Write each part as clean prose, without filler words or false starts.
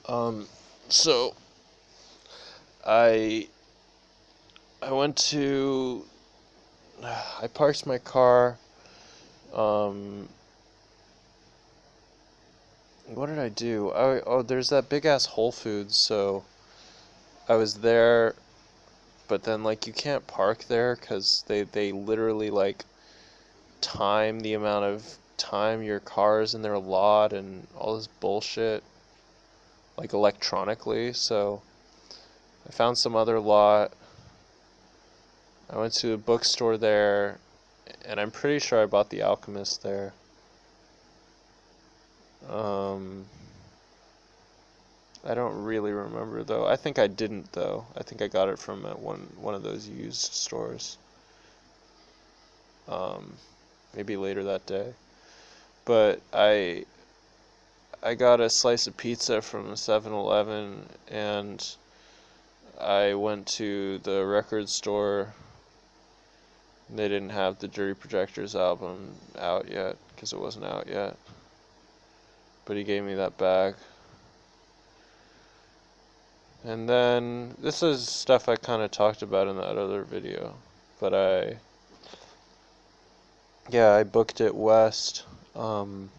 Um, so I I went to I parked my car. Um, what did I do? There's that big ass Whole Foods. So I was there, but then like you can't park there because they literally like time the amount of time your car is in their lot and all this bullshit like electronically. So I found some other lot. I went to a bookstore there, and I'm pretty sure I bought The Alchemist there. Um, I don't really remember though. I think I didn't though. I think I got it from one of those used stores. Um, maybe later that day. But I got a slice of pizza from 7-Eleven, and I went to the record store. They didn't have the Dirty Projectors album out yet because it wasn't out yet. But he gave me that bag. And then this is stuff I kind of talked about in that other video, but I booked it west, and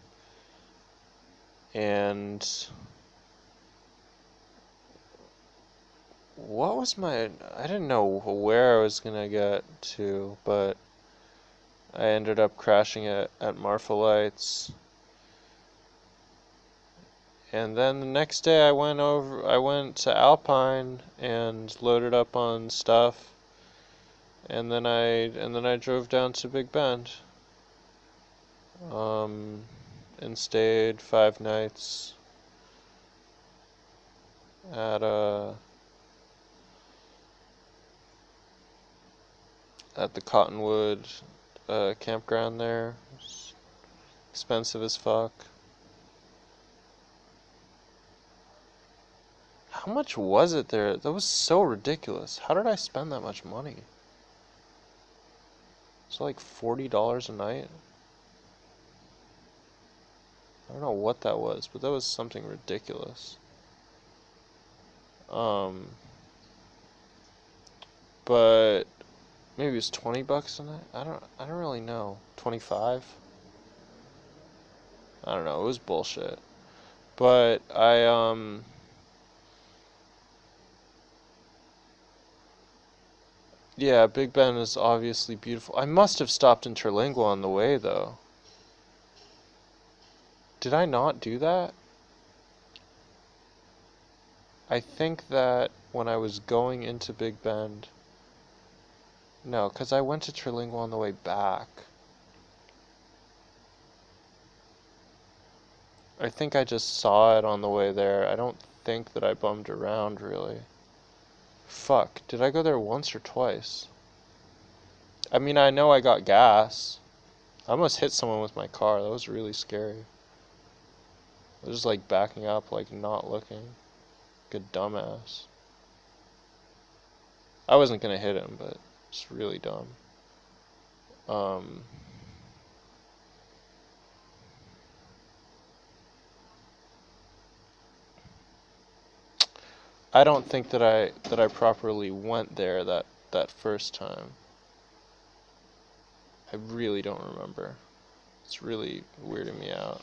I didn't know where I was gonna get to, but I ended up crashing at Marfa Lights. And then the next day I went to Alpine and loaded up on stuff, and then I drove down to Big Bend. Um, and stayed 5 nights at at the Cottonwood campground there. It's expensive as fuck. How much was it there? That was so ridiculous. How did I spend that much money? It's like $40 a night. I don't know what that was, but that was something ridiculous. Um, but maybe it's $20 a night. I don't really know. 25? I don't know. It was bullshit. But yeah, Big Ben is obviously beautiful. I must have stopped in Terlingua on the way though. Did I not do that? I think that when I was going into Big Bend, no, because I went to Terlingua on the way back. I think I just saw it on the way there. I don't think that I bummed around really. Fuck, did I go there once or twice? I mean, I know I got gas. I almost hit someone with my car. That was really scary. I was just like backing up, like not looking. Good dumbass. I wasn't gonna hit him, but it's really dumb. Um, I don't think that I properly went there that first time. I really don't remember. It's really weirding me out.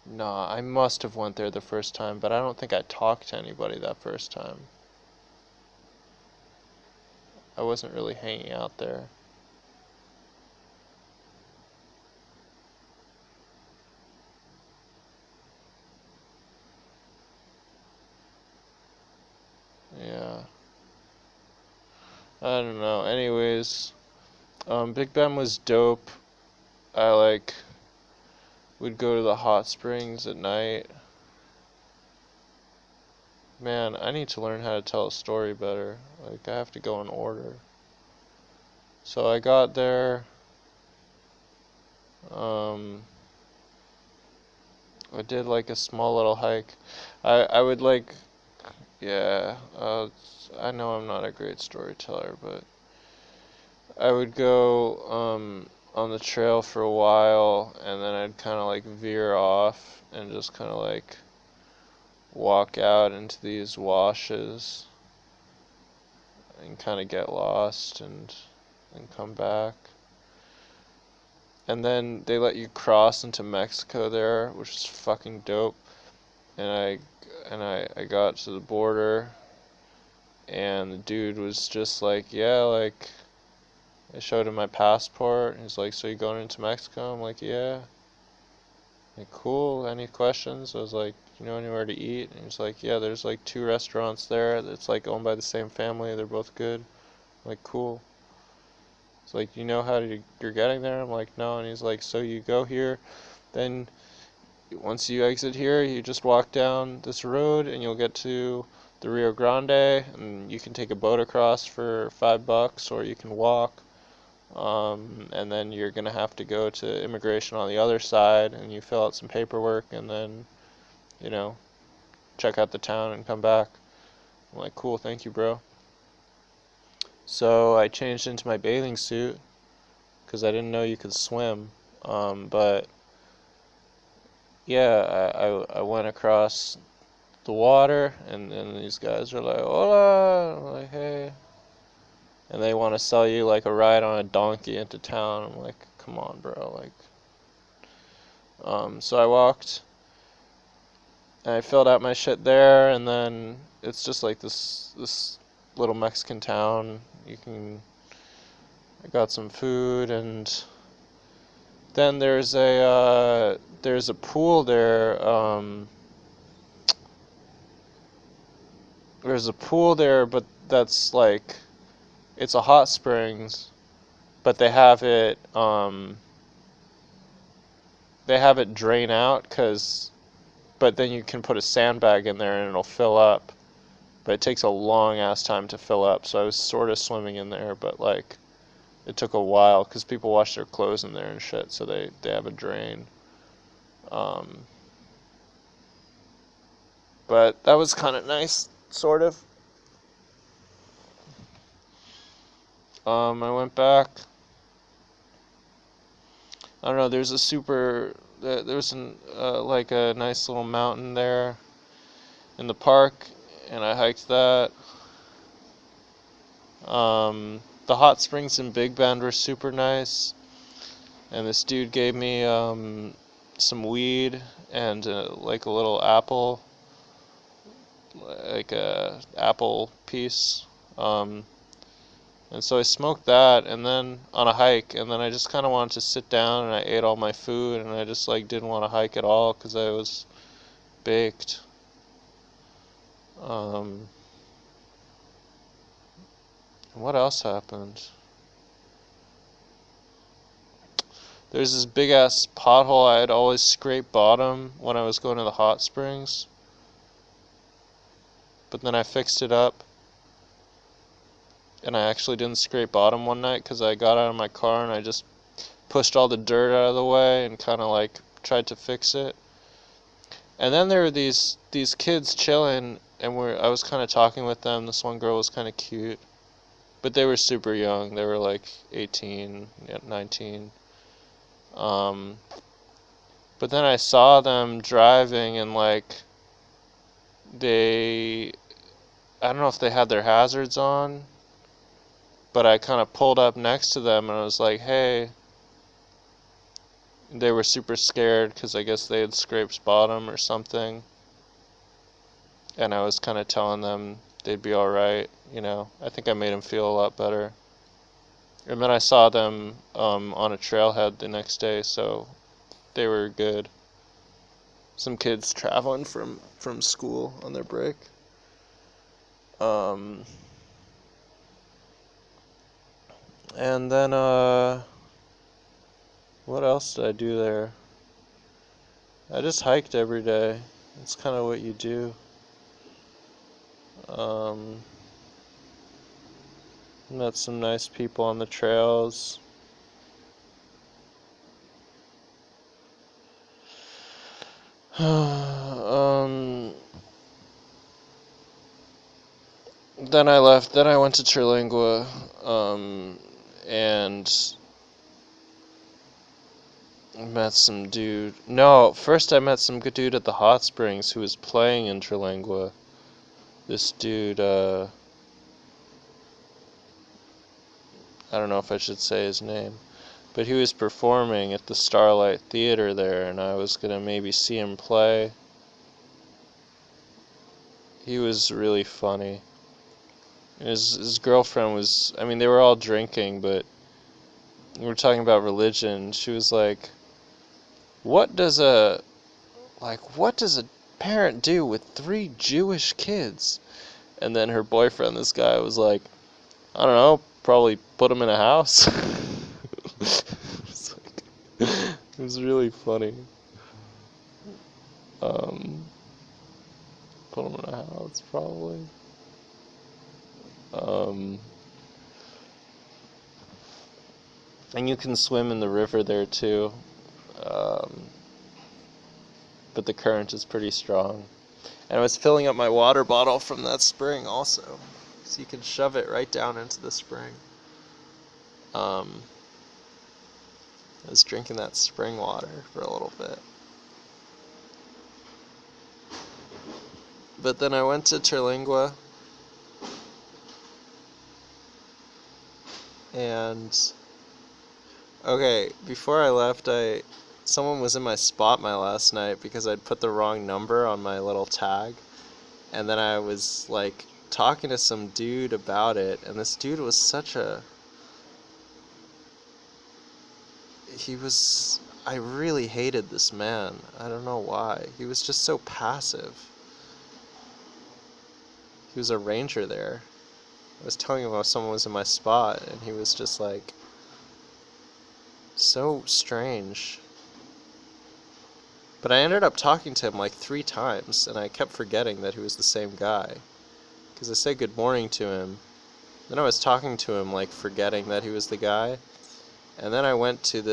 Nah, I must have went there the first time, but I don't think I talked to anybody that first time. I wasn't really hanging out there. Yeah. I don't know. Anyways, Big Ben was dope. I would go to the hot springs at night. Man, I need to learn how to tell a story better. Like, I have to go in order. So I got there. Um, I did like a small little hike. I would like, yeah. I know I'm not a great storyteller, but I would go on the trail for a while, and then I'd kind of like veer off and just kind of like walk out into these washes and kind of get lost and come back. And then they let you cross into Mexico there, which is fucking dope. And I got to the border, and the dude was just like, yeah, like, I showed him my passport, and he's like, so you going into Mexico? I'm like, yeah. Like, cool, any questions? I was like, you know anywhere to eat? And he's like, yeah, there's like 2 restaurants there that's like owned by the same family, they're both good. I'm like, cool. It's like, you know how you're getting there? I'm like, no. And he's like, so you go here, then once you exit here, you just walk down this road and you'll get to the Rio Grande, and you can take a boat across for $5, or you can walk. And then you're gonna have to go to immigration on the other side, and you fill out some paperwork, and then, you know, check out the town and come back. I'm like, cool, thank you, bro. So I changed into my bathing suit because I didn't know you could swim. But yeah, I went across the water, and then these guys are like, hola. I'm like, hey. And they want to sell you like a ride on a donkey into town. I'm like, come on, bro. Like, so I walked, and I filled out my shit there, and then it's just like this little Mexican town. I got some food, and then there's a pool there. There's a pool there, but that's like, it's a hot springs, but they have it drain out, but then you can put a sandbag in there and it'll fill up. But it takes a long ass time to fill up, so I was sort of swimming in there, but like, it took a while because people wash their clothes in there and shit, so they have a drain. But that was kind of nice, sort of. I went back. I don't know. There's like a nice little mountain there in the park, and I hiked that. The hot springs in Big Bend were super nice, and this dude gave me some weed and like a little apple, like a apple piece. And so I smoked that, and then on a hike, and then I just kind of wanted to sit down, and I ate all my food, and I just like didn't want to hike at all because I was baked. What else happened? There's this big ass pothole. I had always scraped bottom when I was going to the hot springs, but then I fixed it up, and I actually didn't scrape bottom one night because I got out of my car and I just pushed all the dirt out of the way and kind of like tried to fix it. And then there were these kids chilling, and I was kind of talking with them. This one girl was kind of cute, but they were super young. They were like 18, 19. But then I saw them driving, and like I don't know if they had their hazards on, but I kind of pulled up next to them and I was like, hey. They were super scared because I guess they had scraped bottom or something. And I was kind of telling them they'd be alright, you know. I think I made them feel a lot better. And then I saw them on a trailhead the next day, so they were good. Some kids traveling from school on their break. And then, what else did I do there? I just hiked every day. It's kind of what you do. Met some nice people on the trails. Then I left. Then I went to Terlingua, and met some dude. No, first I met some good dude at the hot springs who was playing Interlingua. This dude, I don't know if I should say his name, but he was performing at the Starlight Theater there, and I was gonna maybe see him play. He was really funny. His girlfriend was, I mean, they were all drinking, but we were talking about religion. She was like, what does a parent do with 3 Jewish kids? And then her boyfriend, this guy, was like, I don't know, probably put them in a house. It was really funny. Put them in a house, probably. And you can swim in the river there too. But the current is pretty strong. And I was filling up my water bottle from that spring also. So you can shove it right down into the spring. I was drinking that spring water for a little bit. But then I went to Terlingua, and okay, before I left, someone was in my spot my last night because I'd put the wrong number on my little tag, and then I was like talking to some dude about it, and this dude was I really hated this man. I don't know why. He was just so passive. He was a ranger there. I was telling him how someone was in my spot, and he was just like, so strange. But I ended up talking to him like 3 times, and I kept forgetting that he was the same guy. Because I said good morning to him, then I was talking to him like forgetting that he was the guy. And then I went to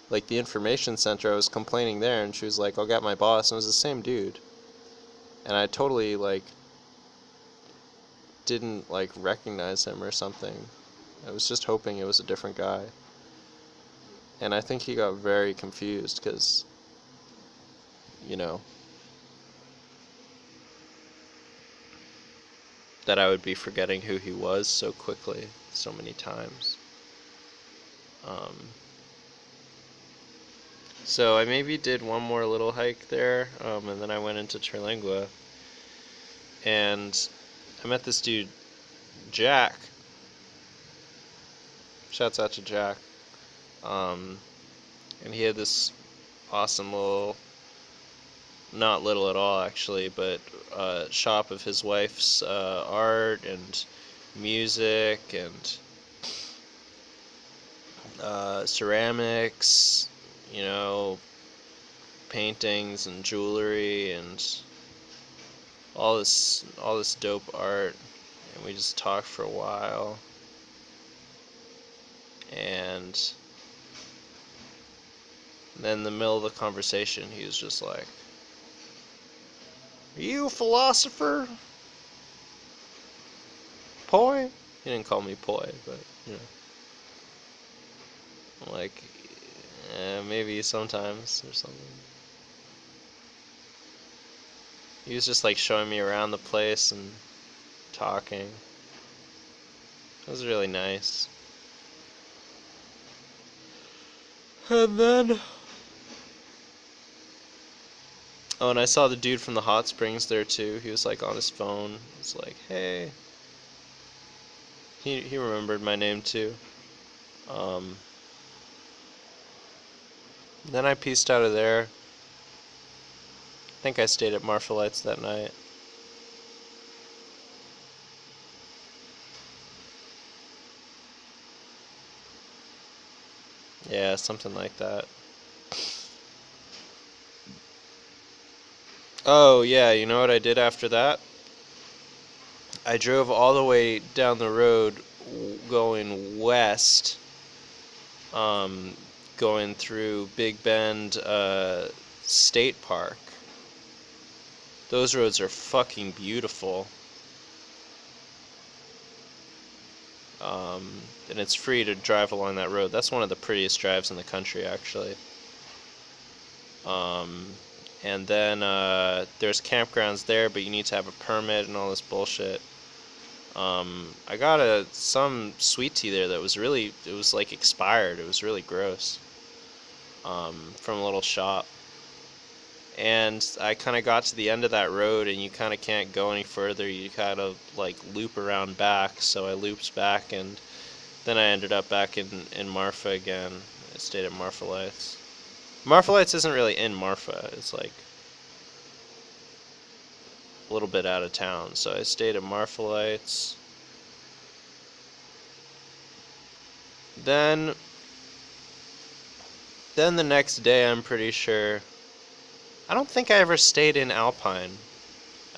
like the information center. I was complaining there, and she was like, I'll get my boss, and it was the same dude. And I totally like didn't like recognize him or something. I was just hoping it was a different guy. And I think he got very confused because, that I would be forgetting who he was so quickly, so many times. So I maybe did one more little hike there, and then I went into Terlingua, and I met this dude, Jack. Shouts out to Jack. And he had this awesome little, not little at all actually, but shop of his wife's art and music and ceramics, paintings and jewelry and all this dope art. And we just talked for a while. And then in the middle of the conversation, he was just like, "Are you a philosopher, Poi?" He didn't call me Poi, but, like, maybe sometimes or something. He was just like showing me around the place and talking. It was really nice. And then, oh, and I saw the dude from the hot springs there too. He was like on his phone. He was like, "Hey." He remembered my name too. Then I pieced out of there. I think I stayed at Marfa Lights that night. Yeah, something like that. Oh, yeah, you know what I did after that? I drove all the way down the road going west, going through Big Bend State Park. Those roads are fucking beautiful. and it's free to drive along that road. That's one of the prettiest drives in the country, actually. And then there's campgrounds there, but you need to have a permit and all this bullshit. I got some sweet tea there that was really, it was like expired. It was really gross. From a little shop. And I kind of got to the end of that road, and you kind of can't go any further. You kind of like loop around back. So I looped back, and then I ended up back in Marfa again. I stayed at Marfa Lights. Marfa Lights isn't really in Marfa. It's like a little bit out of town. So I stayed at Marfa Lights. Then the next day, I'm pretty sure. I don't think I ever stayed in Alpine.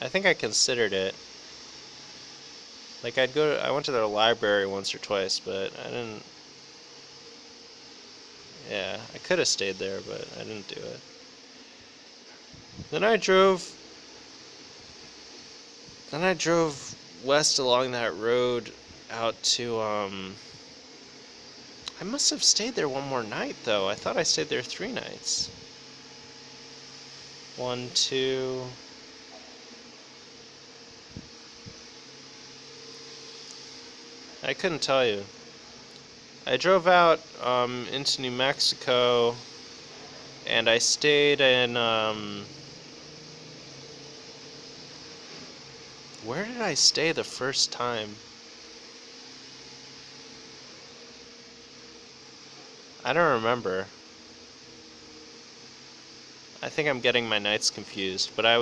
I think I considered it. Like I went to their library once or twice, but I didn't. Yeah, I could have stayed there, but I didn't do it. Then I drove west along that road out to I must have stayed there one more night though. I thought I stayed there 3 nights. 1, 2. I couldn't tell you. I drove out into New Mexico, and I stayed in where did I stay the first time? I don't remember. I think I'm getting my nights confused, but I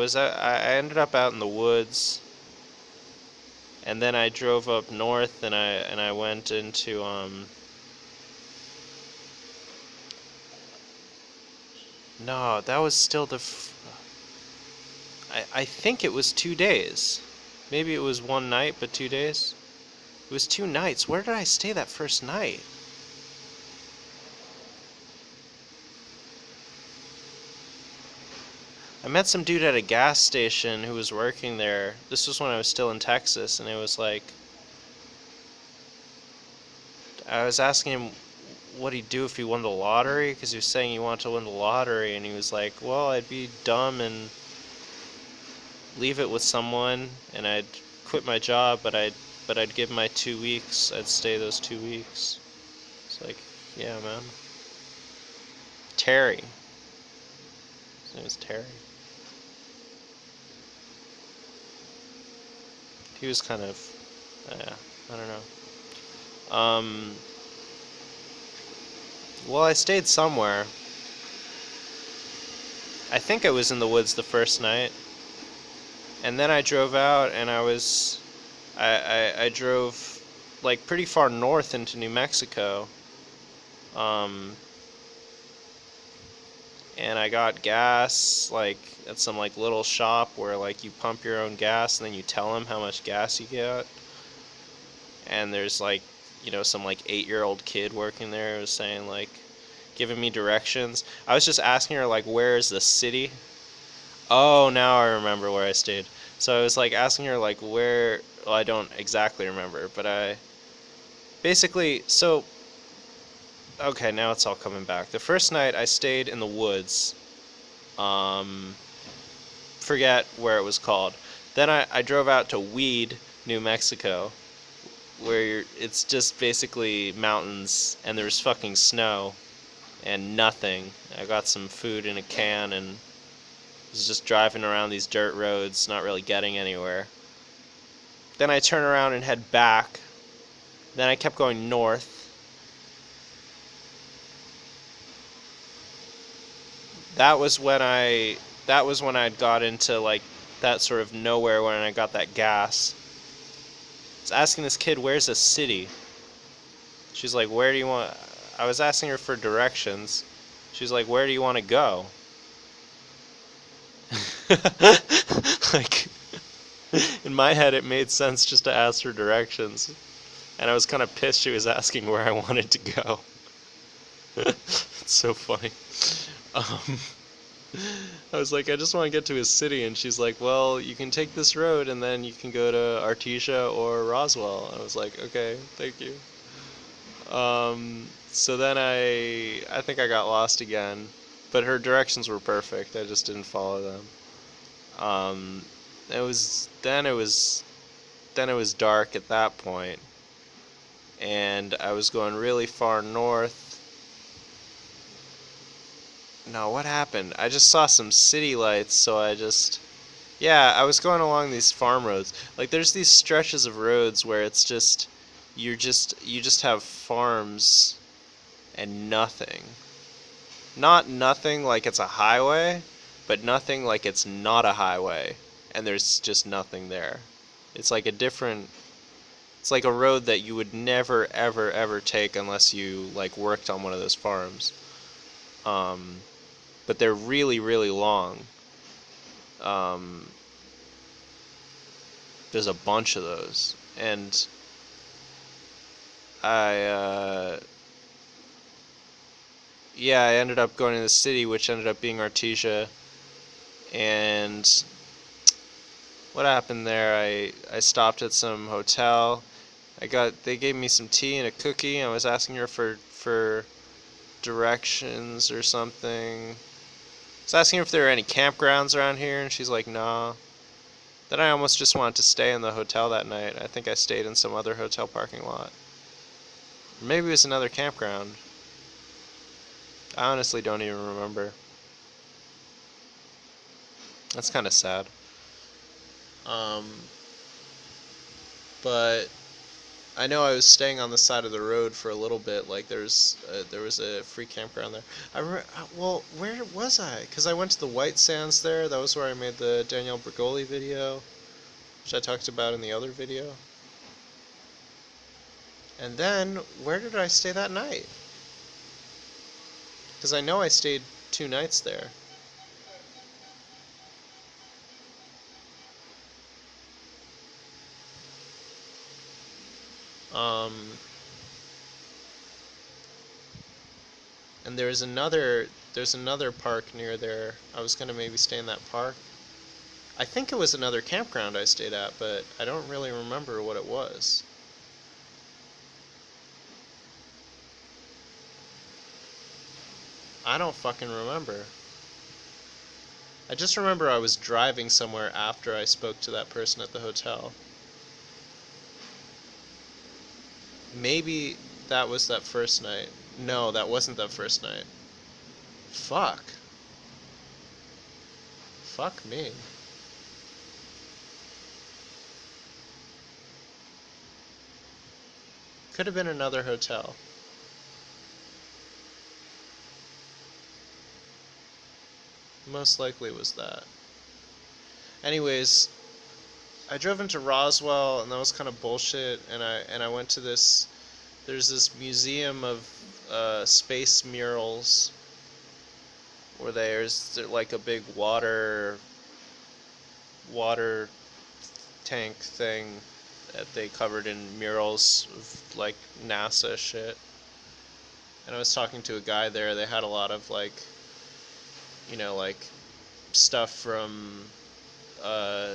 ended up out in the woods, and then I drove up north, and I went into no, that was still I think it was 2 days. Maybe it was 1 night, but 2 days. It was 2 nights. Where did I stay that first night? I met some dude at a gas station who was working there. This was when I was still in Texas, and it was like, I was asking him what he'd do if he won the lottery, because he was saying he wanted to win the lottery, and he was like, well, I'd be dumb and leave it with someone, and I'd quit my job, but I'd give my 2 weeks. I'd stay those 2 weeks. It's like, yeah, man. Terry. His name was Terry. He was kind of, I don't know. Well, I stayed somewhere. I think I was in the woods the first night. And then I drove out, and I drove like pretty far north into New Mexico. And I got gas like at some like little shop where like you pump your own gas, and then you tell them how much gas you get. And there's like, you know, some like 8-year-old kid working there who was saying like, giving me directions. I was just asking her like, where is the city? Oh, now I remember where I stayed. So I was like asking her like where, well, I don't exactly remember, but I basically, so okay, now it's all coming back. The first night I stayed in the woods. Forget where it was called. Then I drove out to Weed, New Mexico, where it's just basically mountains, and there's fucking snow and nothing. I got some food in a can and was just driving around these dirt roads, not really getting anywhere. Then I turn around and head back. Then I kept going north. That was when I'd got into like that sort of nowhere when I got that gas. I was asking this kid, where's a city? She's like, where do you want? I was asking her for directions. She's like, where do you want to go? Like, in my head it made sense just to ask for directions. And I was kind of pissed she was asking where I wanted to go. It's so funny. I was like, I just want to get to his city, and she's like, well, you can take this road, and then you can go to Artesia or Roswell. I was like, okay, thank you. So then I think I got lost again, but her directions were perfect. I just didn't follow them. Um, it was then it was dark at that point, and I was going really far north. No, what happened? I just saw some city lights, so yeah, I was going along these farm roads. Like there's these stretches of roads where it's just you just have farms and nothing. Not nothing like it's a highway, but nothing like it's not a highway and there's just nothing there. It's like a different it's like a road that you would never ever ever take unless you like worked on one of those farms. Um but they're really really long. Um there's a bunch of those and I yeah, I ended up going to the city, which ended up being Artesia. And what happened there? I stopped at some hotel. They gave me some tea and a cookie. I was asking her for directions or something. I was asking her if there were any campgrounds around here, and she's like, "Nah." Then I almost just wanted to stay in the hotel that night. I think I stayed in some other hotel parking lot. Maybe it was another campground. I honestly don't even remember. That's kind of sad. Um, but I know I was staying on the side of the road for a little bit. Like there was a free campground there. Well, where was I? Because I went to the White Sands there. That was where I made the Danielle Bergoli video, which I talked about in the other video. And then where did I stay that night? Because I know I stayed 2 nights there. Um, and there's another park near there. I was gonna maybe stay in that park. I think it was another campground I stayed at, but I don't really remember what it was. I don't fucking remember. I just remember I was driving somewhere after I spoke to that person at the hotel. Maybe that was that first night. No, that wasn't that first night. Fuck. Fuck me. Could have been another hotel. Most likely was that. Anyways, I drove into Roswell and that was kind of bullshit, and I went to there's this museum of space murals where there's like a big water tank thing that they covered in murals of like NASA shit. And I was talking to a guy there. They had a lot of like, like stuff from uh,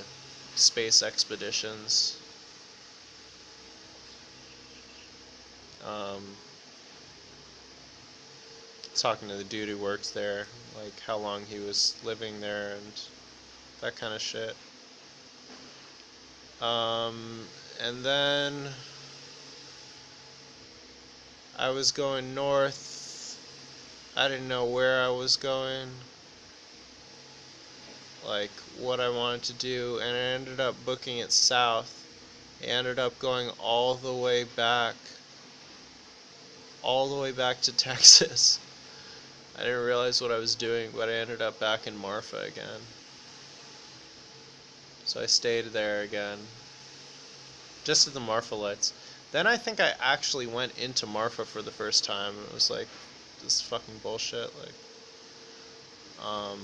space expeditions. Um, Talking to the dude who works there, like how long he was living there and that kind of shit. And then I was going north. I didn't know where I was going, like what I wanted to do, and I ended up booking it south. I ended up going all the way back to Texas. I didn't realize what I was doing, but I ended up back in Marfa again. So I stayed there again, just at the Marfa lights. Then I think I actually went into Marfa for the first time. It was like this fucking bullshit. Um,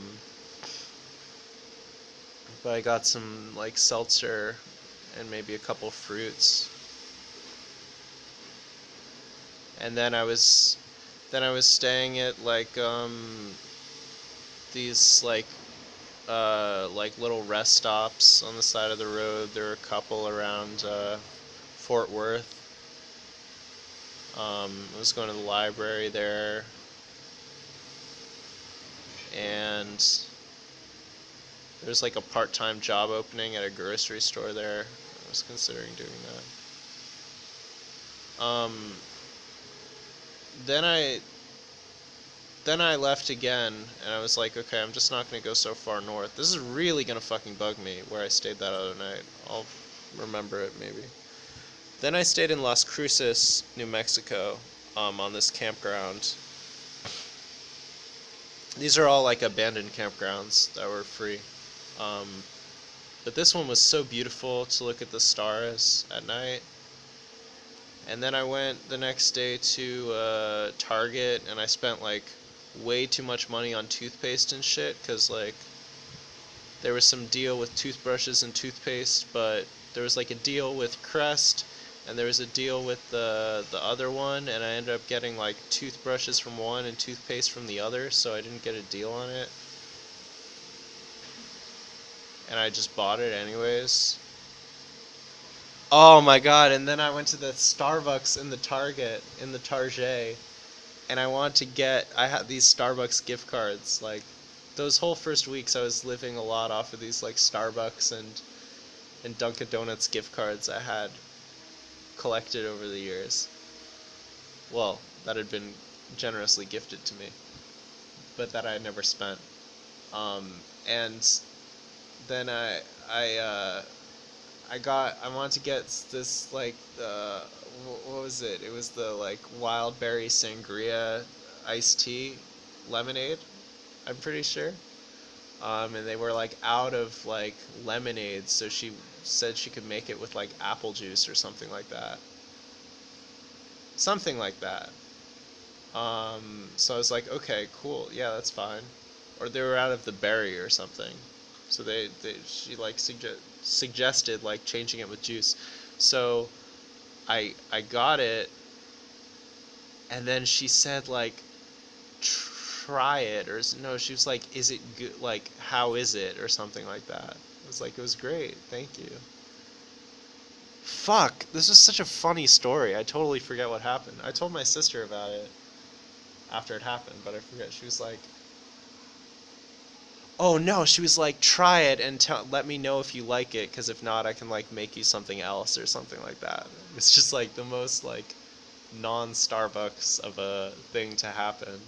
but I got some like seltzer and maybe a couple fruits. And then I was staying at like these like little rest stops on the side of the road. There are a couple around Fort Worth. I was going to the library there, and there's like a part-time job opening at a grocery store there. I was considering doing that. Then I left again, and I was like, okay, I'm just not gonna go so far north. This is really gonna fucking bug me where I stayed that other night. I'll remember it maybe. Then I stayed in Las Cruces, New Mexico, on this campground. These are all like abandoned campgrounds that were free. But this one was so beautiful to look at the stars at night. And then I went the next day to Target, and I spent like way too much money on toothpaste and shit, because like there was some deal with toothbrushes and toothpaste, but there was like a deal with Crest, and there was a deal with the other one, and I ended up getting like toothbrushes from one and toothpaste from the other, so I didn't get a deal on it. And I just bought it anyways. Oh my god, and then I went to the Starbucks in the Target, in the Target, and I had these Starbucks gift cards. Like, those whole first weeks I was living a lot off of these, like, Starbucks and Dunkin' Donuts gift cards I had collected over the years. Well, that had been generously gifted to me, but that I had never spent. And then I wanted to get this, like, what was it? It was the, like, wild berry sangria iced tea lemonade, I'm pretty sure. And they were, like, out of, like, lemonade, so she said she could make it with, like, apple juice or something like that. Something like that. So I was like, okay, cool, yeah, that's fine. Or they were out of the berry or something. So she like suggested like changing it with juice. So I got it, and then she said like try it, or no, she was like, is it good, like how is it, or something like that. I was like, it was great, thank you. Fuck, this was such a funny story. I totally forget what happened. I told my sister about it after it happened, but I forget. She was like, oh no, she was like, try it and let me know if you like it, because if not, I can like make you something else or something like that. It's just like the most like non-Starbucks of a thing to happen.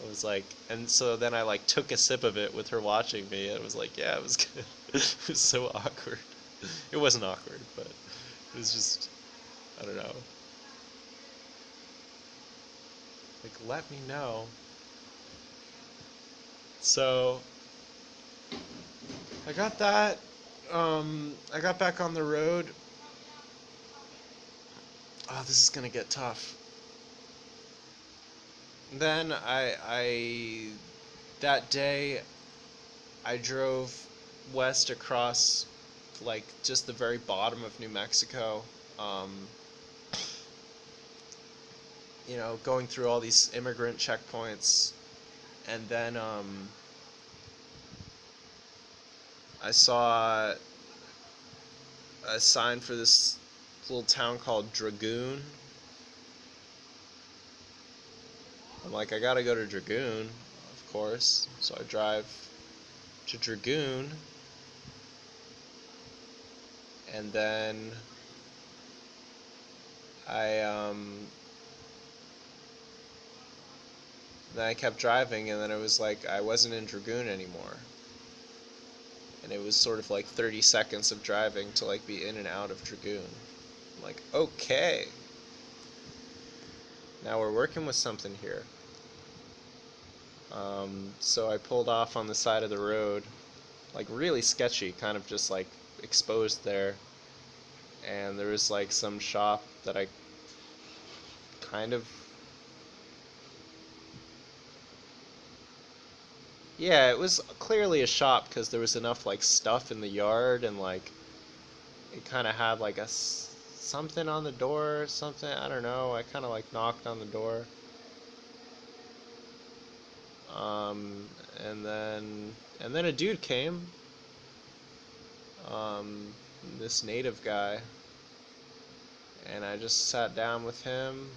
It was like, and so then I like took a sip of it with her watching me, and it was like, yeah, it was good. It was so awkward. It wasn't awkward, but it was just, I don't know. Like, let me know. So I got that. I got back on the road. Oh, this is gonna get tough. Then that day, I drove west across, like, just the very bottom of New Mexico. Um, going through all these immigrant checkpoints, and then I saw a sign for this little town called Dragoon. I'm like, I gotta go to Dragoon, of course. So I drive to Dragoon, and then I then I kept driving, and then it was like I wasn't in Dragoon anymore. And it was sort of like 30 seconds of driving to like be in and out of Dragoon. I'm like, okay. Now we're working with something here. So I pulled off on the side of the road, like really sketchy, kind of just like exposed there. And there was like some shop that I kind of, yeah, it was clearly a shop because there was enough like stuff in the yard, and like it kind of had like something on the door or something. I don't know. I kind of like knocked on the door. And then a dude came, um, this native guy, and I just sat down with him,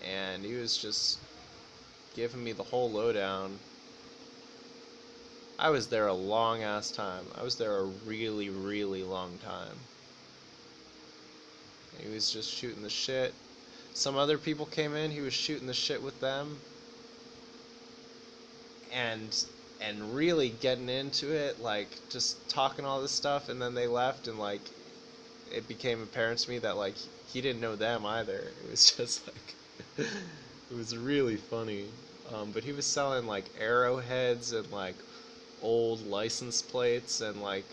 and he was just giving me the whole lowdown. I was there a long ass time. I was there a really, really long time. He was just shooting the shit. Some other people came in, he was shooting the shit with them, and really getting into it, like just talking all this stuff, and then they left, and like it became apparent to me that like he didn't know them either. It was just like it was really funny. But he was selling like arrowheads and like old license plates, and like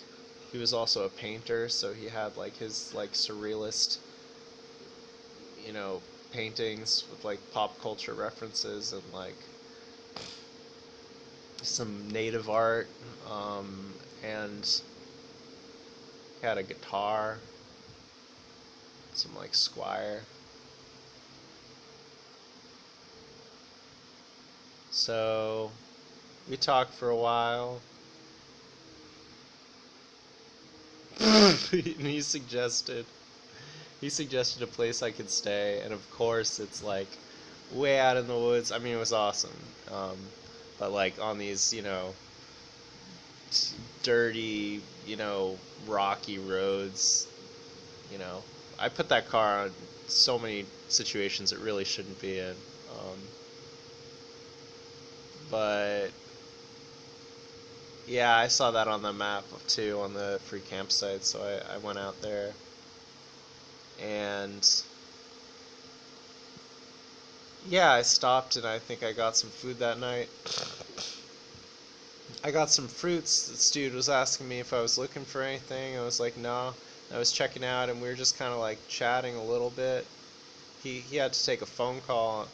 he was also a painter, so he had like his like surrealist, you know, paintings with like pop culture references and like some native art, and he had a guitar, some like Squire. So we talked for a while. And he suggested a place I could stay, and of course it's like way out in the woods. I mean, it was awesome, um, but like on these, you know, dirty, you know, rocky roads. You know, I put that car on so many situations it really shouldn't be in. But yeah, I saw that on the map too, on the free campsite, so I went out there. And yeah, I stopped and I think I got some food that night. I got some fruits. This dude was asking me if I was looking for anything. I was like, no. I was checking out, and we were just kind of like chatting a little bit. He had to take a phone call,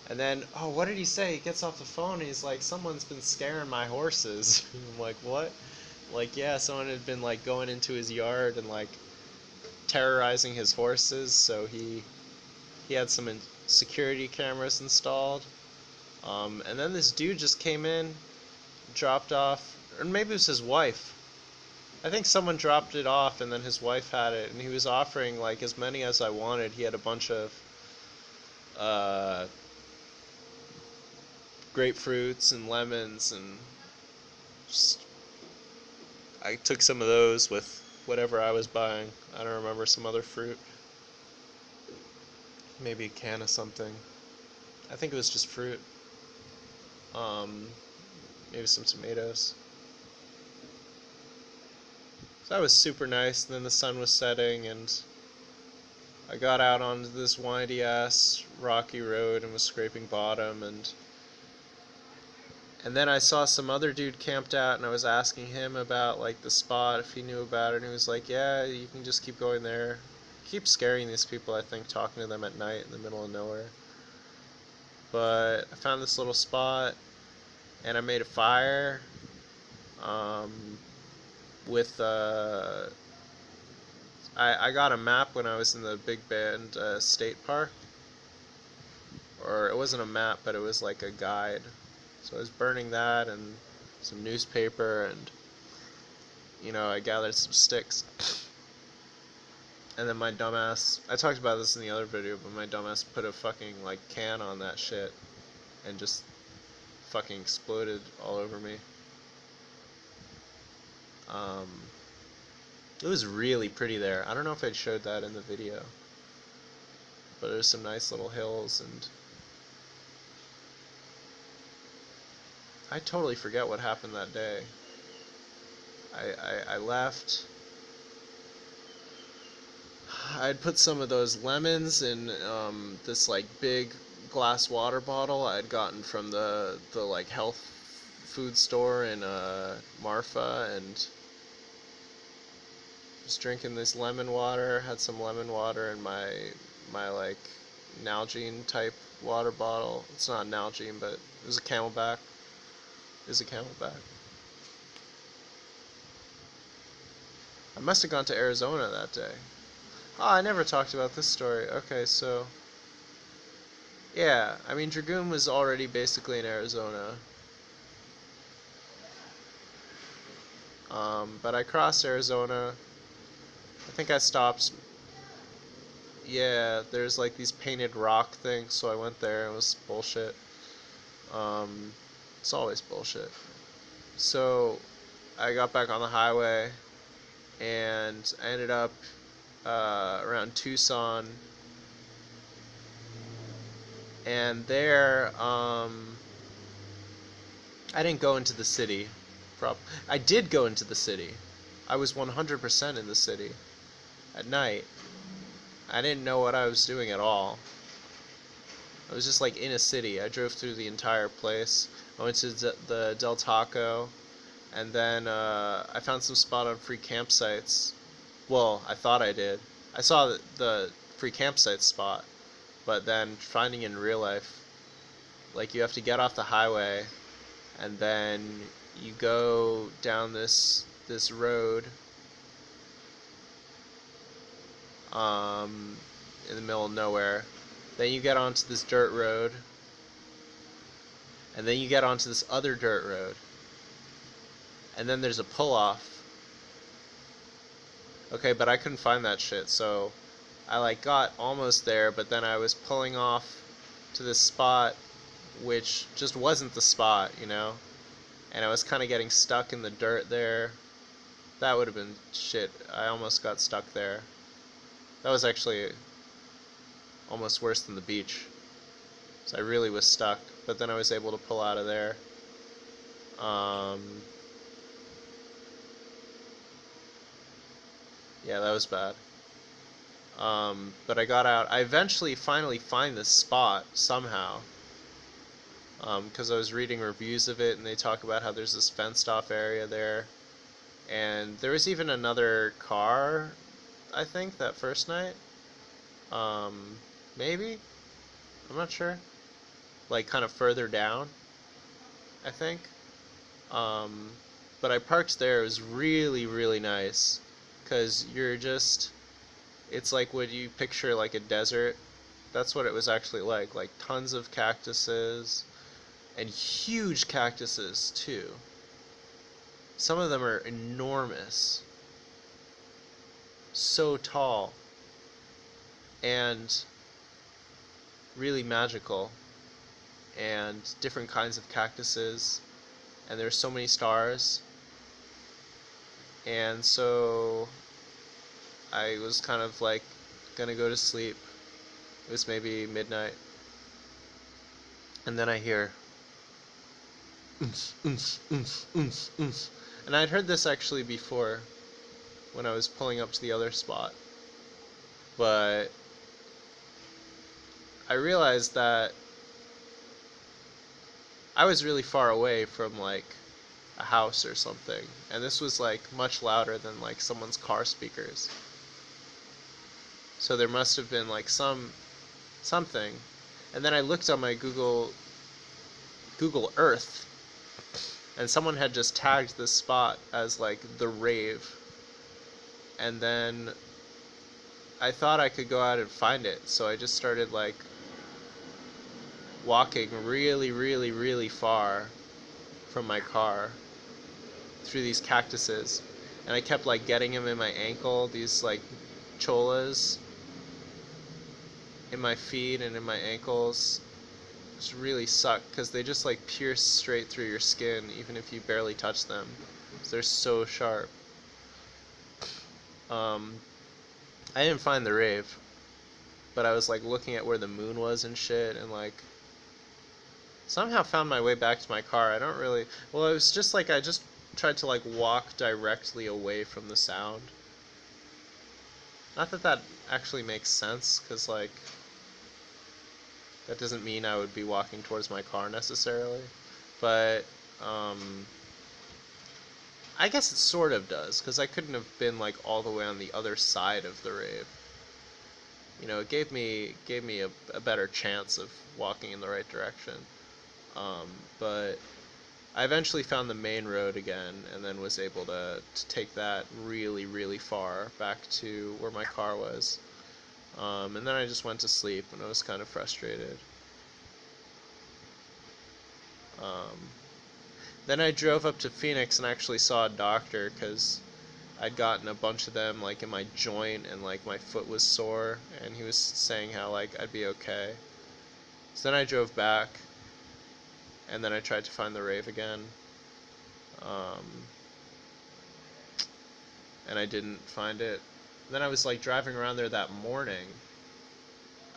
and then, oh, what did he say? He gets off the phone and he's like, someone's been scaring my horses. I'm like, what? Like, yeah, someone had been like going into his yard and like terrorizing his horses, so he had some security cameras installed. And then this dude just came in, dropped off, or maybe it was his wife. I think someone dropped it off and then his wife had it, and he was offering like as many as I wanted. He had a bunch of uh, grapefruits and lemons, and just, I took some of those with whatever I was buying. I don't remember, some other fruit. Maybe a can of something. I think it was just fruit. Um, Maybe some tomatoes. So that was super nice. And then the sun was setting, and I got out onto this windy ass rocky road and was scraping bottom, and then I saw some other dude camped out, and I was asking him about like the spot, if he knew about it, and he was like, yeah, you can just keep going there. Keep scaring these people, I think, talking to them at night in the middle of nowhere. But I found this little spot, and I made a fire, um, with I got a map when I was in the Big Bend State Park, or it wasn't a map, but it was like a guide. So I was burning that and some newspaper, and you know, I gathered some sticks. And then my dumbass, I talked about this in the other video, but my dumbass put a fucking like can on that shit and just fucking exploded all over me. Um, it was really pretty there. I don't know if I showed that in the video, but there's some nice little hills, and I totally forget what happened that day. I left. I'd put some of those lemons in this like big glass water bottle I'd gotten from the like health food store in Marfa, and just drinking this lemon water. Had some lemon water in my like Nalgene type water bottle. It's not Nalgene, but it was a Camelback. It was a Camelback. I must have gone to Arizona that day. Oh, I never talked about this story. Okay, so Yeah, I mean, Dragoon was already basically in Arizona. But I crossed Arizona. I think I stopped. Yeah, there's like these painted rock things, so I went there. It was bullshit. Um, it's always bullshit. So I got back on the highway, and I ended up around Tucson, and there I didn't go into the city. Prob I did go into the city. I was 100% in the city at night. I didn't know what I was doing at all. I was just like in a city. I drove through the entire place. I went to the Del Taco, and then I found some spot on free campsites. Well, I thought I did. I saw the free campsite spot, but then finding in real life, like you have to get off the highway, and then you go down this road um, in the middle of nowhere. Then you get onto this dirt road, and then you get onto this other dirt road, and then there's a pull-off. Okay, but I couldn't find that shit, so I like got almost there, but then I was pulling off to this spot which just wasn't the spot, you know? And I was kind of getting stuck in the dirt there. That would have been shit. I almost got stuck there. That was actually almost worse than the beach. So I really was stuck, but then I was able to pull out of there. Yeah, that was bad. But I got out. I eventually finally find this spot somehow. Because I was reading reviews of it, and they talk about how there's this fenced off area there. And there was even another car, I think, that first night. Um, Maybe? I'm not sure. Like, kind of further down, I think. Um, but I parked there. It was really, really nice. Because you're just... It's like what you picture like a desert. That's what it was actually like. Like, tons of cactuses. And huge cactuses, too. Some of them are enormous. So tall. And really magical. And different kinds of cactuses. And there's so many stars. And so I was kind of like gonna go to sleep. It was maybe midnight. And then I hear and I'd heard this actually before when I was pulling up to the other spot. But I realized that I was really far away from like a house or something. And this was like much louder than like someone's car speakers. So there must have been like something. And then I looked on my Google Earth, and someone had just tagged this spot as like the rave. And then I thought I could go out and find it, so I just started like walking really, really, really far from my car through these cactuses, and I kept like getting them in my ankle, these like cholas in my feet and in my ankles. Just really suck because they just like pierce straight through your skin even if you barely touch them. They're so sharp. Um, I didn't find the rave, but I was like looking at where the moon was and shit, and like somehow found my way back to my car. I don't really. Well, it was just like I just tried to like walk directly away from the sound. Not that that actually makes sense, because like that doesn't mean I would be walking towards my car necessarily, but um, I guess it sort of does, because I couldn't have been like all the way on the other side of the rave. You know, it gave me a better chance of walking in the right direction. Um, but I eventually found the main road again, and then was able to take that really, really far back to where my car was. And then I just went to sleep, and I was kind of frustrated. Um, then I drove up to Phoenix and actually saw a doctor because I'd gotten a bunch of them like in my joint and like my foot was sore, and he was saying how like I'd be okay. So then I drove back, and then I tried to find the rave again, um, and I didn't find it. Then I was like driving around there that morning.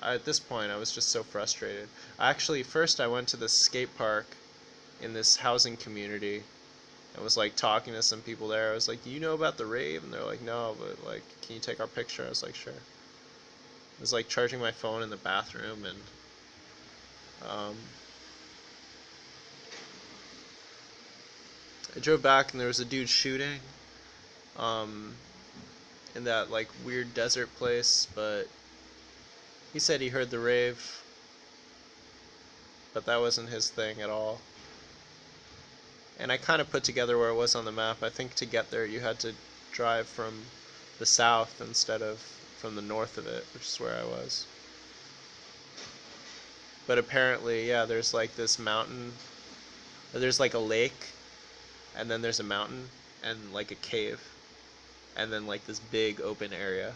At this point, I was just so frustrated. Actually, first I went to the skate park in this housing community and was like talking to some people there. I was like, "Do you know about the rave?" And they're like, "No, but like, can you take our picture?" I was like, "Sure." I was like charging my phone in the bathroom, and um, I drove back and there was a dude shooting um, in that like weird desert place, but he said he heard the rave, but that wasn't his thing at all. And I kind of put together where it was on the map. I think to get there you had to drive from the south instead of from the north of it, which is where I was. But apparently, yeah, there's like this mountain, there's like a lake, and then there's a mountain, and like a cave, and then like this big open area.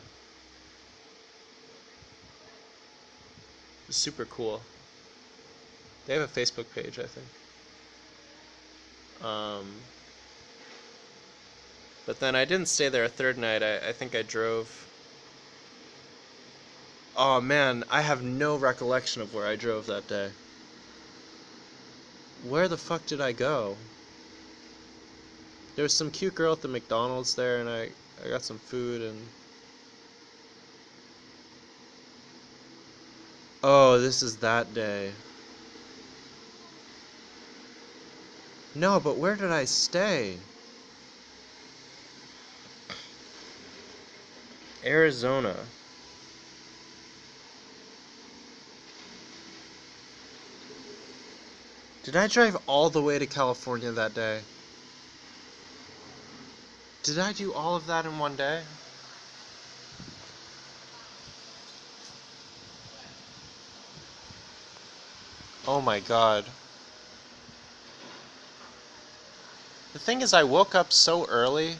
It's super cool. They have a Facebook page, I think. Um, but then I didn't stay there a third night. I think I drove. Oh man, I have no recollection of where I drove that day. Where the fuck did I go? There was some cute girl at the McDonald's there, and I got some food and. Oh, this is that day. No, but where did I stay? Arizona. Did I drive all the way to California that day? Did I do all of that in one day? Oh my god. The thing is, I woke up so early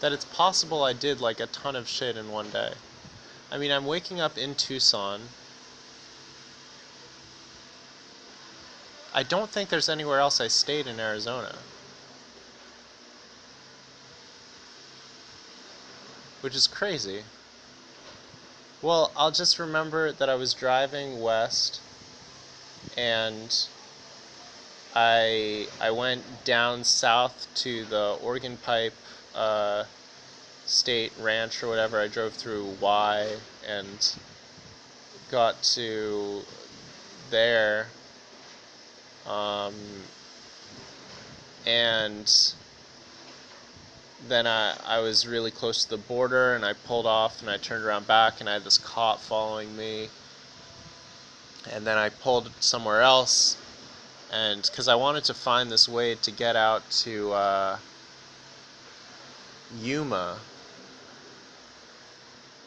that it's possible I did like a ton of shit in one day. I mean, I'm waking up in Tucson. I don't think there's anywhere else I stayed in Arizona. Which is crazy. Well, I'll just remember that I was driving west and I went down south to the Oregon Pipe State Ranch or whatever. I drove through Y and got to there, um, and then I was really close to the border, and I pulled off and I turned around back, and I had this cop following me, and then I pulled somewhere else, and because I wanted to find this way to get out to Yuma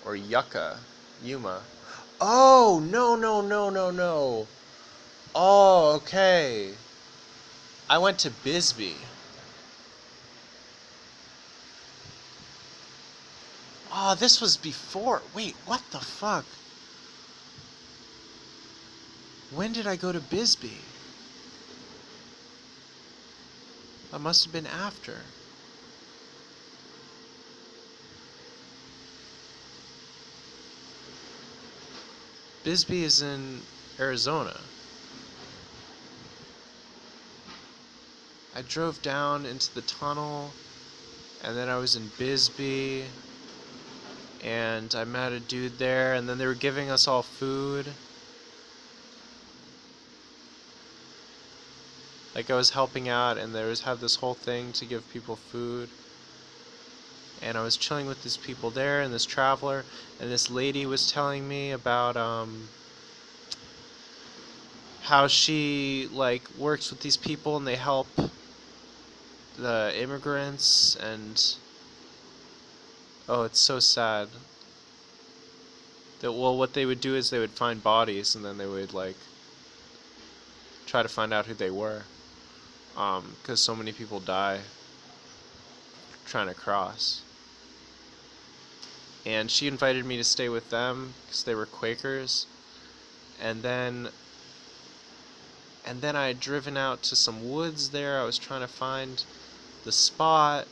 or Yucca. Yuma. Oh, no, no, no, no, no. Oh, okay. I went to Bisbee. Oh, this was before. Wait, what the fuck? When did I go to Bisbee? That must have been after. Bisbee is in Arizona. I drove down into the tunnel, and then I was in Bisbee, and I met a dude there, and then they were giving us all food. Like, I was helping out, and there was had this whole thing to give people food. And I was chilling with these people there, and this traveler, and this lady was telling me about how she like works with these people, and they help the immigrants, and oh, it's so sad. That, well, what they would do is they would find bodies, and then they would like try to find out who they were. because so many people die trying to cross. And she invited me to stay with them because they were Quakers. And then I had driven out to some woods there. I was trying to find the spot.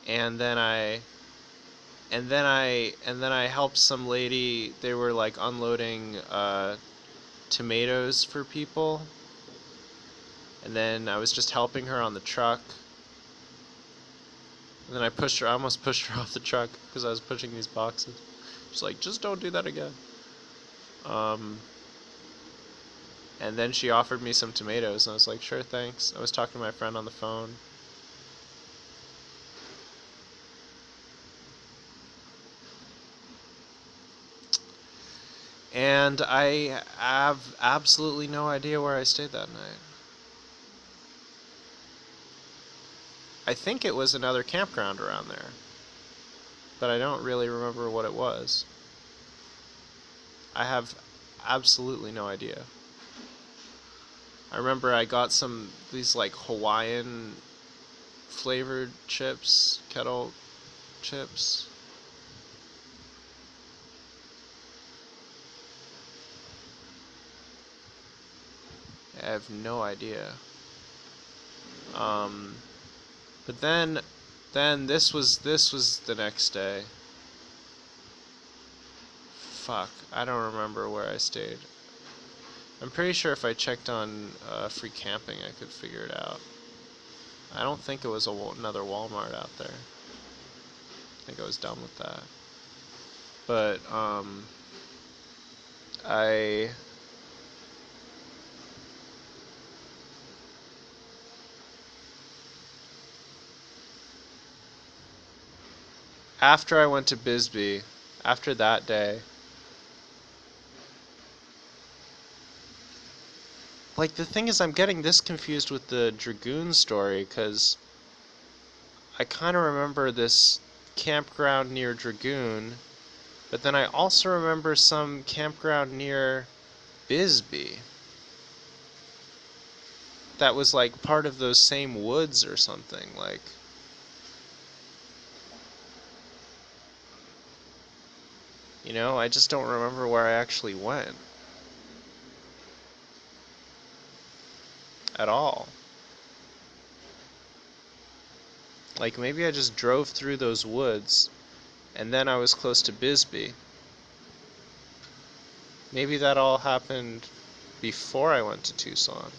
And then I helped some lady. They were like unloading tomatoes for people. And then I was just helping her on the truck. And then I almost pushed her off the truck because I was pushing these boxes. She's like, just don't do that again. And then she offered me some tomatoes, and I was like, sure, thanks. I was talking to my friend on the phone. And I have absolutely no idea where I stayed that night. I think it was another campground around there, but I don't really remember what it was. I have absolutely no idea. I remember I got these like Hawaiian flavored chips, kettle chips. I have no idea. But then this was the next day. Fuck, I don't remember where I stayed. I'm pretty sure if I checked on free camping, I could figure it out. I don't think it was another Walmart out there. I think I was done with that. But after I went to Bisbee, after that day, like, the thing is, I'm getting this confused with the Dragoon story, because I kind of remember this campground near Dragoon, but then I also remember some campground near Bisbee that was, like, part of those same woods or something, like... You know, I just don't remember where I actually went. At all. Like, maybe I just drove through those woods, and then I was close to Bisbee. Maybe that all happened before I went to Tucson.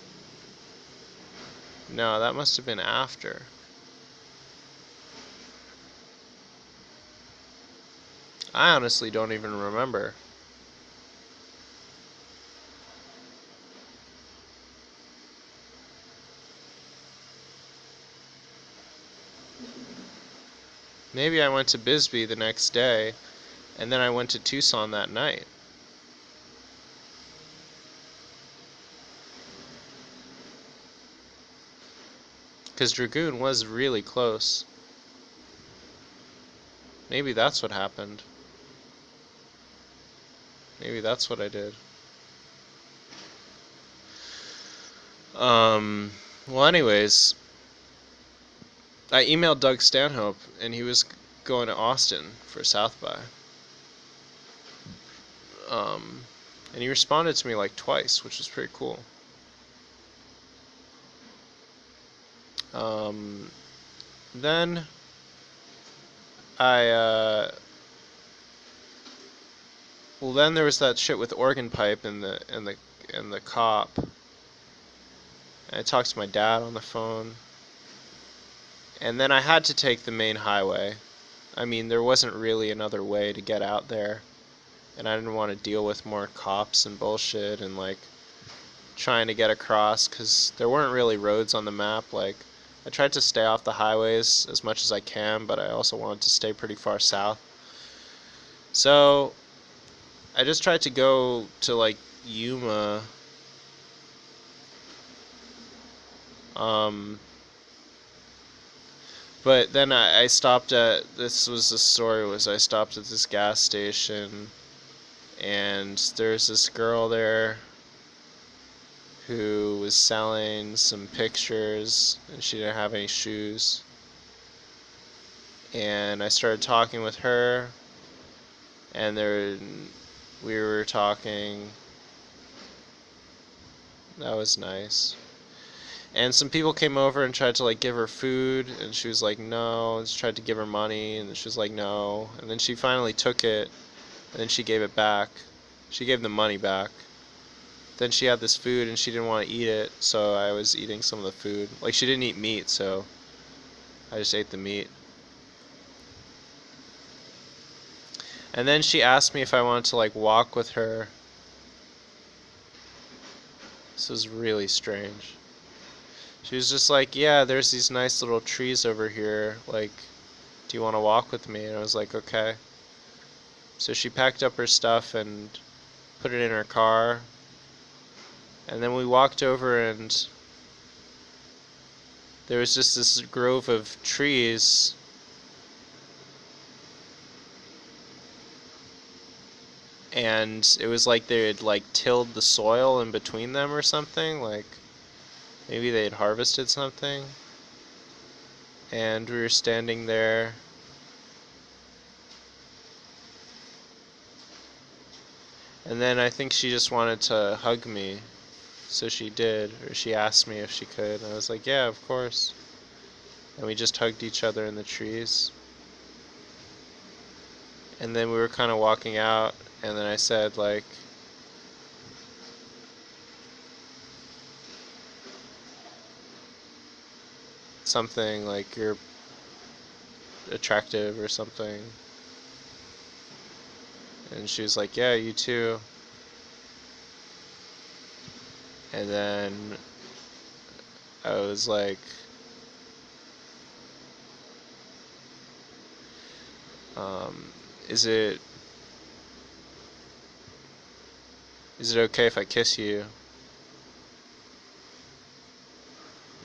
No, that must have been after. I honestly don't even remember. Maybe I went to Bisbee the next day, and then I went to Tucson that night. Because Dragoon was really close. Maybe that's what happened. Maybe that's what I did. Well, anyways, I emailed Doug Stanhope, and he was going to Austin for South by. And he responded to me like twice, which was pretty cool. Then well, then there was that shit with Organ Pipe and the cop. And I talked to my dad on the phone. And then I had to take the main highway. I mean, there wasn't really another way to get out there. And I didn't want to deal with more cops and bullshit and, like, trying to get across, because there weren't really roads on the map. Like, I tried to stay off the highways as much as I can, but I also wanted to stay pretty far south. So I just tried to go to, like, Yuma. But then I stopped at, this was the story, was I stopped at this gas station, and there's this girl there who was selling some pictures, and she didn't have any shoes. And I started talking with her, and we were talking. That was nice. And some people came over and tried to like give her food, and she was like no. And she tried to give her money, and she was like no. And then she finally took it, and then she gave it back. She gave the money back. Then she had this food, and she didn't want to eat it, so I was eating some of the food. Like, she didn't eat meat, so I just ate the meat. And then she asked me if I wanted to like walk with her. This was really strange. She was just like, yeah, there's these nice little trees over here, like, do you want to walk with me? And I was like, okay. So she packed up her stuff and put it in her car, and then we walked over, and there was just this grove of trees, and it was like they had like tilled the soil in between them or something, like maybe they had harvested something. And we were standing there, and then I think she just wanted to hug me, so she did, or she asked me if she could, and I was like, yeah, of course. And we just hugged each other in the trees. And then we were kind of walking out, and then I said, like, something like, you're attractive or something. And she was like, yeah, you too. And then I was like, is it okay if I kiss you?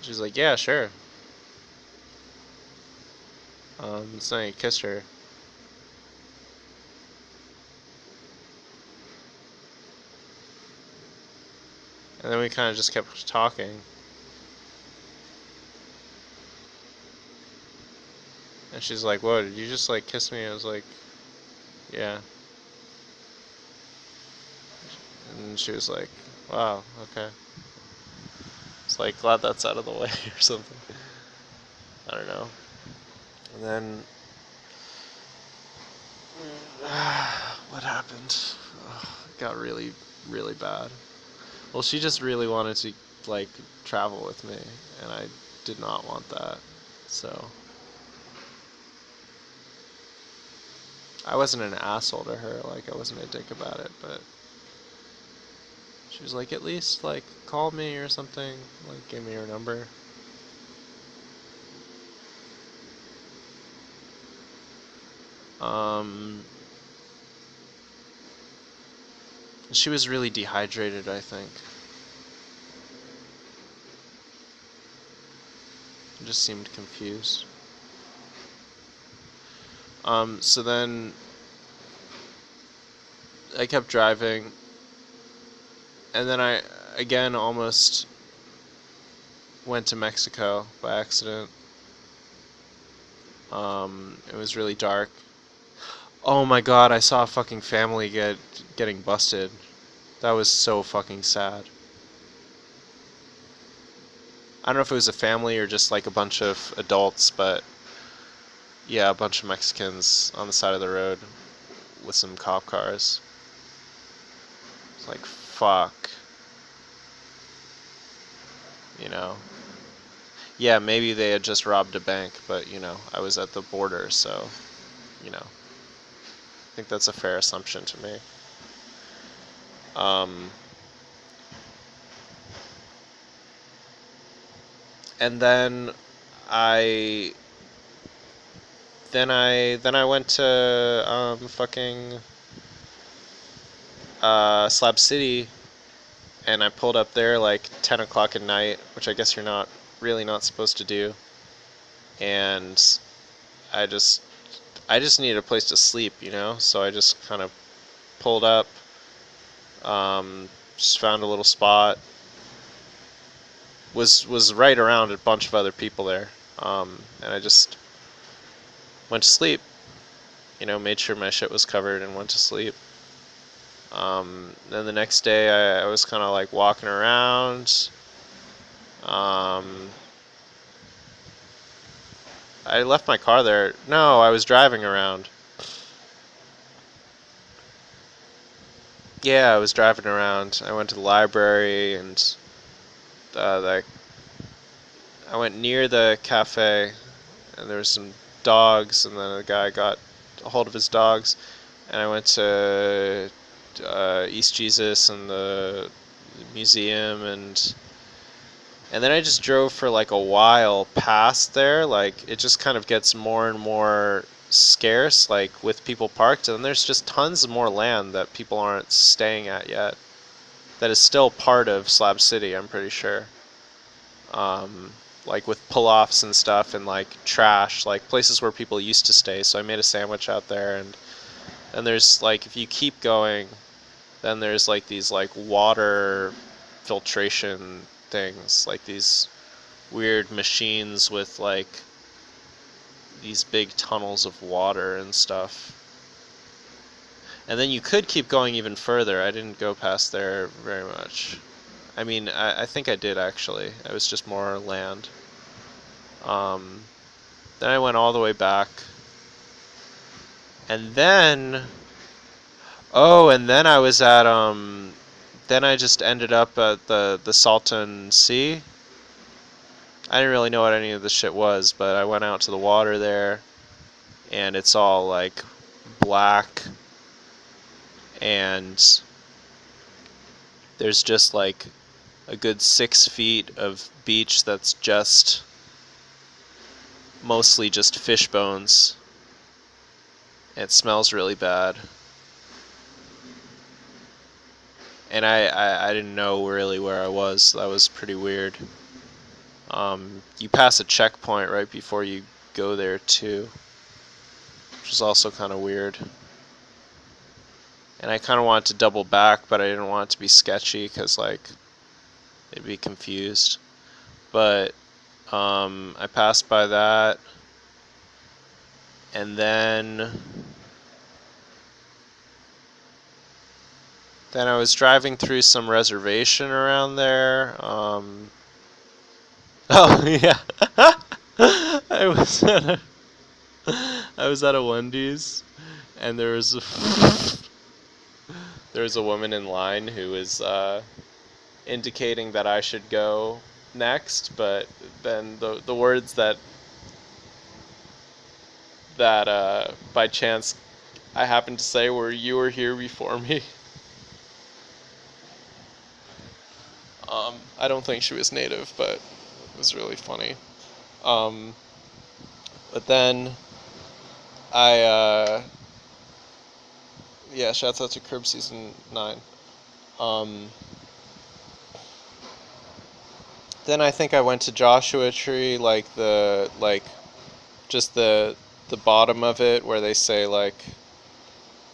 She was like, yeah, sure. So I kissed her. And then we kind of just kept talking. And she's like, whoa, did you just like kiss me? I was like, yeah. And she was like, wow, okay. It's like, glad that's out of the way or something. I don't know. And then, what happened? It got really, really bad. Well, she just really wanted to, like, travel with me, and I did not want that, so. I wasn't an asshole to her, like, I wasn't a dick about it, but she was like, at least, like, call me or something, like, give me her number. She was really dehydrated, I think. Just seemed confused. So then I kept driving, and then I again almost went to Mexico by accident. It was really dark. Oh my god, I saw a fucking family getting busted. That was so fucking sad. I don't know if it was a family or just like a bunch of adults, but yeah, a bunch of Mexicans on the side of the road with some cop cars. It's like, fuck. You know? Yeah, maybe they had just robbed a bank, but, you know, I was at the border, so, you know. I think that's a fair assumption to me. And then I went to fucking Slab City, and I pulled up there like 10 o'clock at night, which I guess you're not really not supposed to do. And I just needed a place to sleep, you know, so I just kind of pulled up, just found a little spot, was right around a bunch of other people there, and I just went to sleep. Made sure my shit was covered and went to sleep. Then the next day, I was kind of like walking around. I left my car there. No, I was driving around. Yeah, I was driving around. I went to the library and I went near the cafe, and there was some dogs, and then a guy got a hold of his dogs, and I went to East Jesus and the museum, and then I just drove for like a while past there. Like, it just kind of gets more and more scarce, like with people parked, and there's just tons more land that people aren't staying at yet. That is still part of Slab City, I'm pretty sure. Like with pull-offs and stuff, and like trash, like places where people used to stay. So I made a sandwich out there, and there's like, if you keep going, then there's like these like water filtration things, like these weird machines with like these big tunnels of water and stuff. And then you could keep going even further. I didn't go past there very much. I mean, I think I did actually. It was just more land. Then I went all the way back. And then... Oh, and then I was at, then I just ended up at the Salton Sea. I didn't really know what any of this shit was, but I went out to the water there, and it's all, like, black, and there's just, like, a good 6 feet of beach that's just mostly just fish bones. It smells really bad. And I didn't know really where I was. That was pretty weird. You pass a checkpoint right before you go there too, which is also kind of weird. And I kind of wanted to double back, but I didn't want it to be sketchy because like it'd be confused. But I passed by that, and then I was driving through some reservation around there. Oh yeah, I was at a Wendy's, and there was a woman in line who was indicating that I should go next, but then the words that by chance I happened to say were, "You were here before me." I don't think she was native, but it was really funny. But then yeah, shouts out to Curb Season 9. Then I think I went to Joshua Tree, like just the bottom of it where they say like,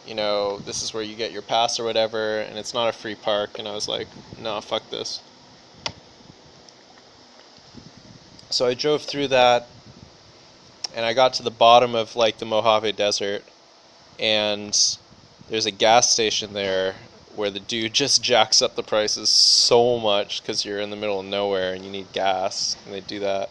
this is where you get your pass or whatever, and it's not a free park, and I was like, no, fuck this. So I drove through that, and I got to the bottom of like the Mojave Desert, and there's a gas station there where the dude just jacks up the prices so much because you're in the middle of nowhere and you need gas, and they do that.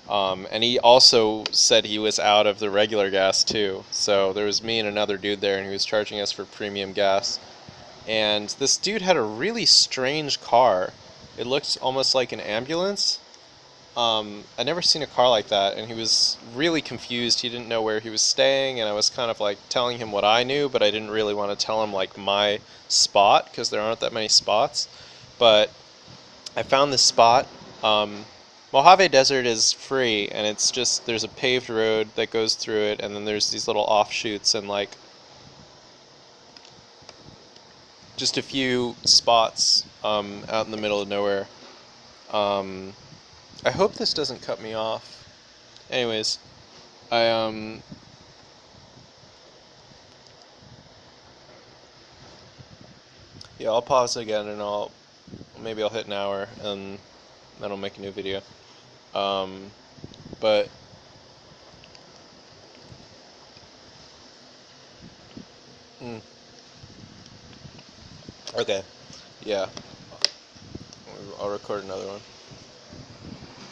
And he also said he was out of the regular gas too. So there was me and another dude there, and he was charging us for premium gas. And this dude had a really strange car. It looked almost like an ambulance. I'd never seen a car like that, and he was really confused. He didn't know where he was staying, and I was kind of like telling him what I knew, but I didn't really want to tell him like my spot because there aren't that many spots. But I found this spot. Mojave Desert is free, and it's just, there's a paved road that goes through it, and then there's these little offshoots and like just a few spots out in the middle of nowhere. I hope this doesn't cut me off. Anyways, yeah, I'll pause again, and maybe I'll hit an hour, and Then I'll make a new video. But mm, okay, yeah, I'll record another one.